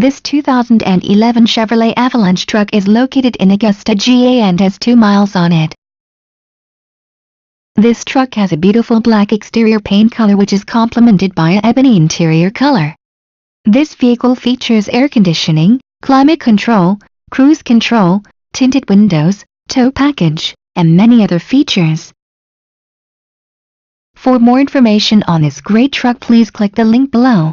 This 2011 Chevrolet Avalanche truck is located in Augusta, GA and has 2 miles on it. This truck has a beautiful black exterior paint color which is complemented by an ebony interior color. This vehicle features air conditioning, climate control, cruise control, tinted windows, tow package, and many other features. For more information on this great truck, please click the link below.